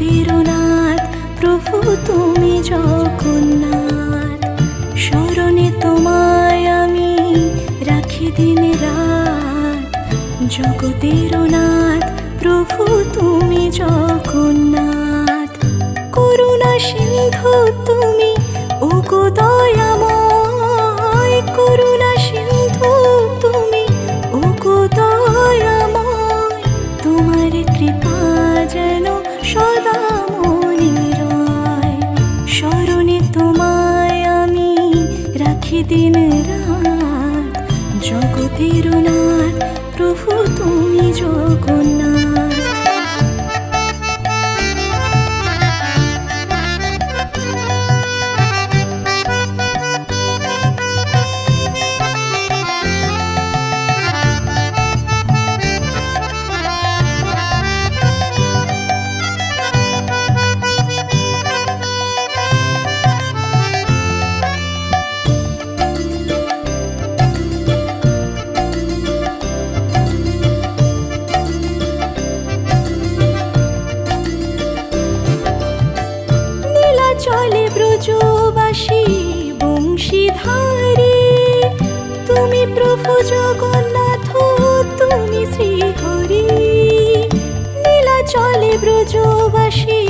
জগতের নাথ প্রভু তুমি জগন্নাথ। স্মরণে তোমায় আমি রাখি দিন রাত, জগতের নাথ প্রভু তুমি জগন্নাথ। করুণা সিন্ধু তুমি ওগো দয়াময়, করুণা সিন্ধু তুমি ওগো দয়াময়। তোমার কৃপা যেন সদা মনে রয়, স্মরণে তোমায় আমি রাখি দিন রাত, জগতের নাথ প্রভু তুমি জগন্নাথ। চলে ব্রজবাসী বংশীধারী, তুমি প্রভু জগন্নাথ তুমি শ্রীহরি। নীলা চলে ব্রজবাসী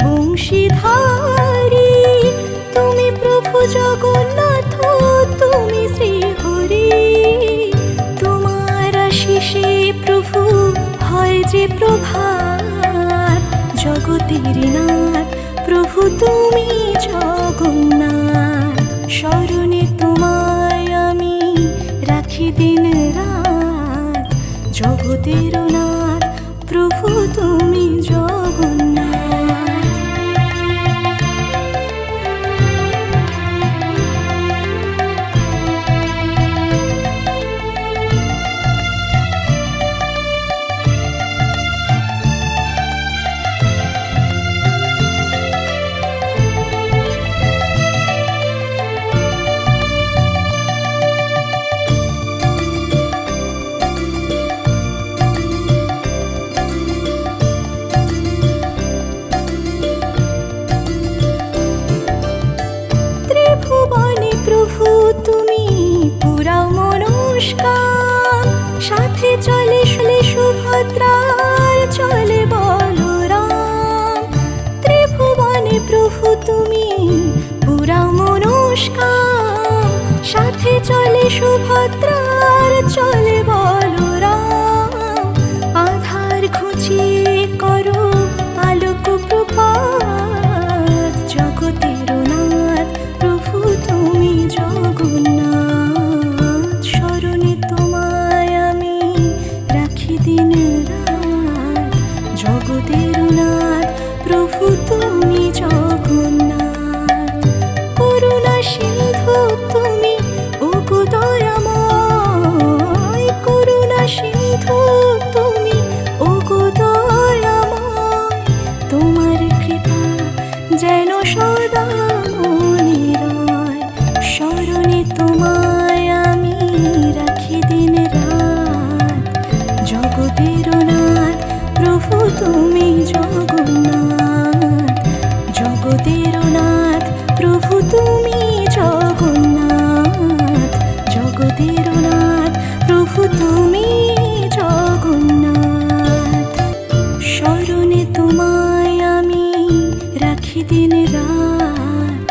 বংশীধারী, তুমি প্রভু জগন্নাথ তুমি শ্রীহরি। তোমার আশিসে প্রভু হয় যে প্রভাত, জগতের নাথ প্রভু তুমি জগন্নাথ। স্মরণে তোমায় আমি রাখি দিন রাত, জগতের নাথ প্রভু তুমি জগন্নাথ। ত্রিভুবনে প্রভু তুমি পুরাও মনস্কার, সাথে চলে সুভদ্রার চলে বলরাম। ত্রিভুবনে প্রভু তুমি পুরাও মনস্কার, সাথে চলে সুভদ্রার চলে বলরাম। আধার ঘুচিয়ে করো আলোক প্রপাত, জগতের নাথ প্রভু তুমি জগন্নাথ। স্মরণে তোমায় আমি রাখি দিন রাত, জগতের নাথ প্রভু তুমি জগন্নাথ। করুণা সিন্ধু তুমি ওগো দয়াময়, করুণা সিন্ধু তুমি ওগো দয়াময়। তোমার কৃপা যেন সদা মনে রয়, স্মরণে তোমায় আমি রাখি দিন রাত, জগতের নাথ প্রভু তুমি জগন্নাথ। জগতের নাথ প্রভু তুমি জগন্নাথ, জগতের নাথ প্রভু তুমি জগন্নাথ। স্মরণে তোমায় আমি রাখি দিন রাত,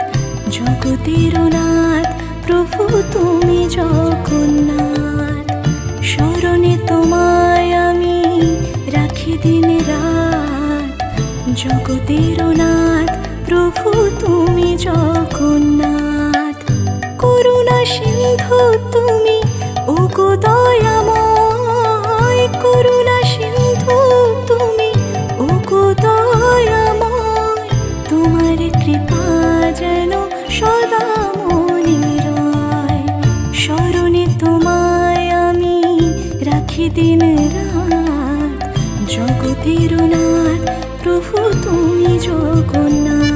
জগতের নাথ প্রভু তুমি জগন্নাথ। স্মরণে তোমায় আমি রাখি দিন রাত, জগতের নাথ প্রভু তুমি জগন্নাথ। করুণা সিন্ধু তুমি ওগো দয়াময়, করুণা সিন্ধু তুমি ওগো দয়াময়। তোমার কৃপা যেন সদা মনে রয়, স্মরণে তোমায় আমি রাখি দিন রাত, জগতের নাথ প্রভু তুমি জগন্নাথ।